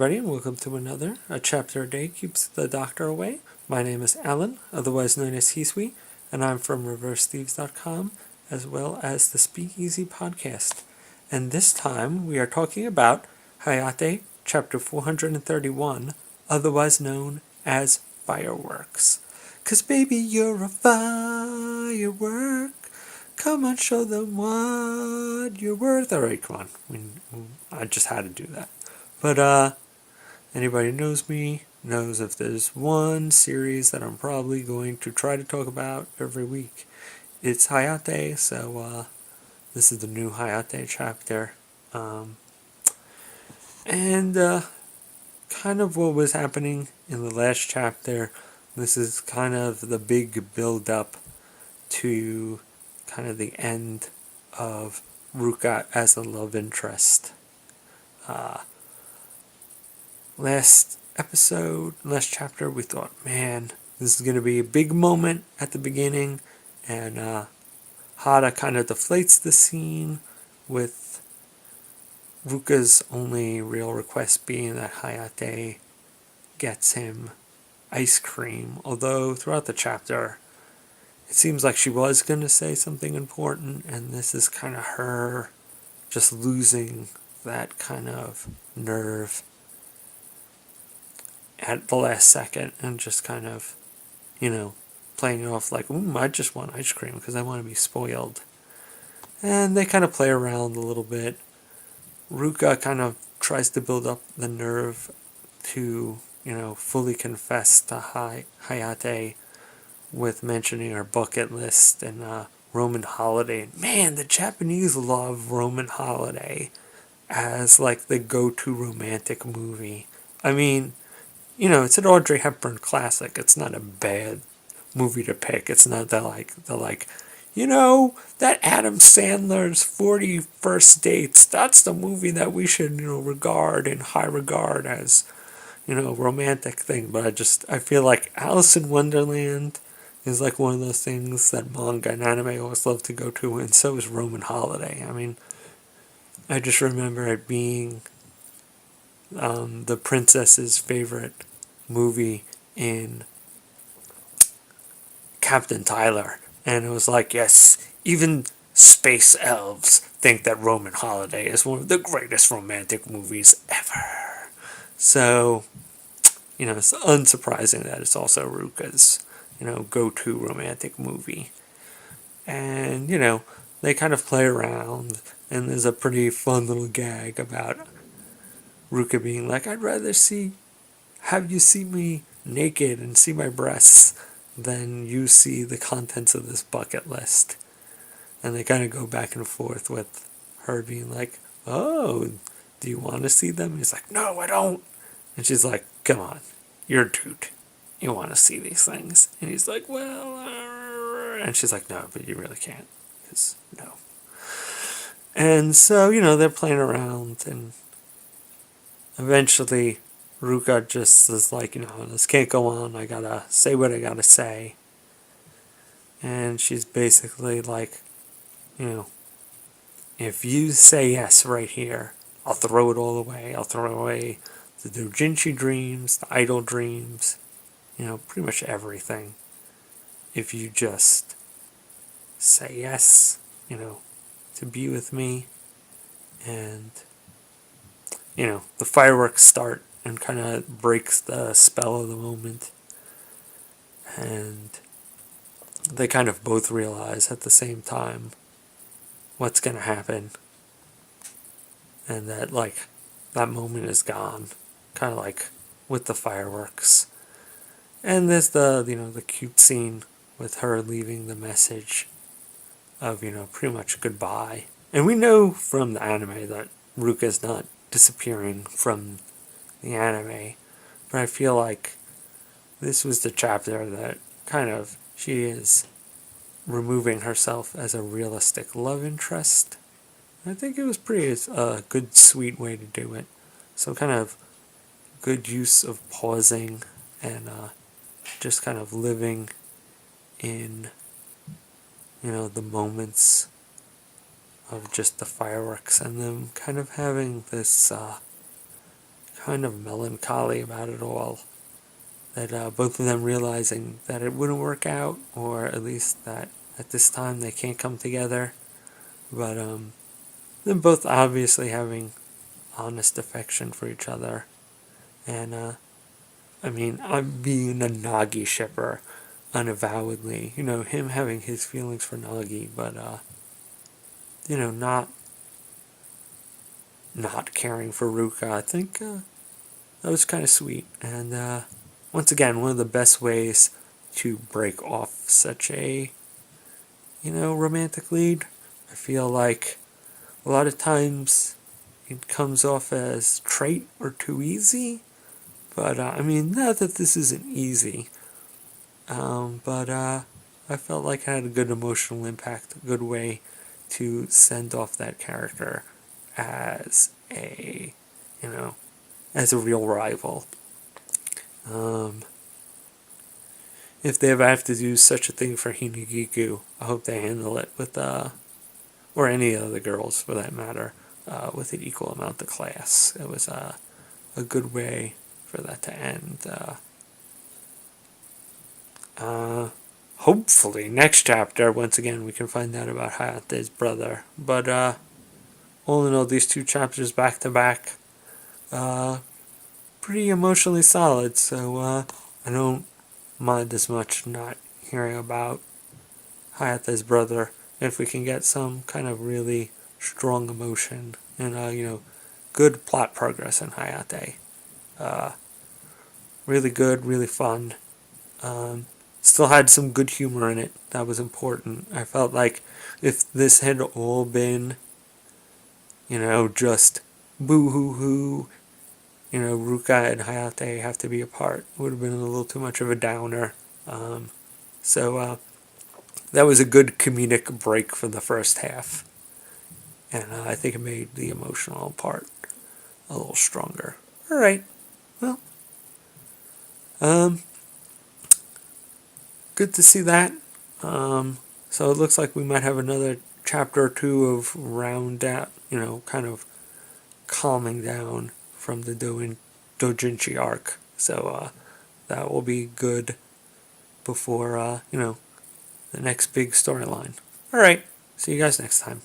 Everybody, and welcome to another A Chapter a Day Keeps the Doctor Away. My name is Alan, otherwise known as Hisui, and I'm from ReverseThieves.com, as well as the Speakeasy podcast. And this time we are talking about Hayate, Chapter 431, otherwise known as Fireworks. 'Cause baby, you're a firework. Come on, show them what you're worth. Alright, come on. I just had to do that. But, anybody who knows me knows if there's one series that I'm probably going to try to talk about every week, it's Hayate. So this is the new Hayate chapter. And kind of what was happening in the last chapter, this is kind of the big build-up to kind of the end of Ruka as a love interest. Last chapter, we thought, man, this is going to be a big moment at the beginning, and Hada kind of deflates the scene with Ruka's only real request being that Hayate gets him ice cream, although throughout the chapter it seems like she was going to say something important, and this is kind of her just losing that kind of nerve at the last second and just kind of, playing it off like, I just want ice cream because I want to be spoiled. And they kind of play around a little bit. Ruka kind of tries to build up the nerve to, fully confess to Hayate with mentioning her bucket list and Roman Holiday. Man, the Japanese love Roman Holiday as like the go-to romantic movie. I mean, it's an Audrey Hepburn classic. It's not a bad movie to pick. It's not that that Adam Sandler's 40 First Dates, that's the movie that we should, regard in high regard as, romantic thing. But I feel like Alice in Wonderland is like one of those things that manga and anime always love to go to, and so is Roman Holiday. I mean, I just remember it being the princess's favorite movie in Captain Tyler, and it was like, yes, even space elves think that Roman Holiday is one of the greatest romantic movies ever. So, it's unsurprising that it's also Ruka's, go-to romantic movie. And, they kind of play around, and there's a pretty fun little gag about Ruka being like, I'd rather have you see me naked and see my breasts than you see the contents of this bucket list. And they kind of go back and forth with her being like, oh, do you want to see them? And he's like, no, I don't. And she's like, come on, you're a dude. You want to see these things? And he's like, well, and she's like, no, but you really can't. Because, no. And so, they're playing around, and eventually Ruka just is like, this can't go on. I gotta say what I gotta say. And she's basically like, if you say yes right here, I'll throw it all away. I'll throw away the doujinshi dreams, the idol dreams, pretty much everything. If you just say yes, to be with me. And, the fireworks start and kind of breaks the spell of the moment. And they kind of both realize at the same time what's going to happen. And that, that moment is gone. Kind of like with the fireworks. And there's the cute scene with her leaving the message of, pretty much goodbye. And we know from the anime that Ruka's not disappearing from the anime. But I feel like this was the chapter that kind of she is removing herself as a realistic love interest. I think it was pretty good, sweet way to do it. So kind of good use of pausing and just kind of living in, the moments of just the fireworks and them kind of having this kind of melancholy about it all. That both of them realizing that it wouldn't work out, or at least that at this time they can't come together. But them both obviously having honest affection for each other. And I mean, I'm being a Nagi shipper unavowedly. You know, him having his feelings for Nagi, but you know, not caring for Ruka. I think that was kind of sweet. And once again, one of the best ways to break off such a, you know, romantic lead. I feel like a lot of times it comes off as trite or too easy. But I mean, not that this isn't easy. But I felt like I had a good emotional impact, a good way to send off that character as a, you know, as a real rival. Um, if they ever have to do such a thing for Hinagiku, I hope they handle it with, or any other girls for that matter, with an equal amount of class. It was a good way for that to end. Hopefully, next chapter, once again, we can find out about Hayate's brother. But all in all, these two chapters back to back, pretty emotionally solid. So I don't mind as much not hearing about Hayate's brother if we can get some kind of really strong emotion and you know, good plot progress in Hayate. Really good, really fun. Um, Still had some good humor in it. That was important. I felt like if this had all been, you know, just boo hoo hoo, you know, Ruka and Hayate have to be apart, it would have been a little too much of a downer. So that was a good comedic break for the first half. And I think it made the emotional part a little stronger. Alright, well, um, good to see that. So it looks like we might have another chapter or two of round out, you know, kind of calming down from the Dojinshi arc. So that will be good before, you know, the next big storyline. Alright, see you guys next time.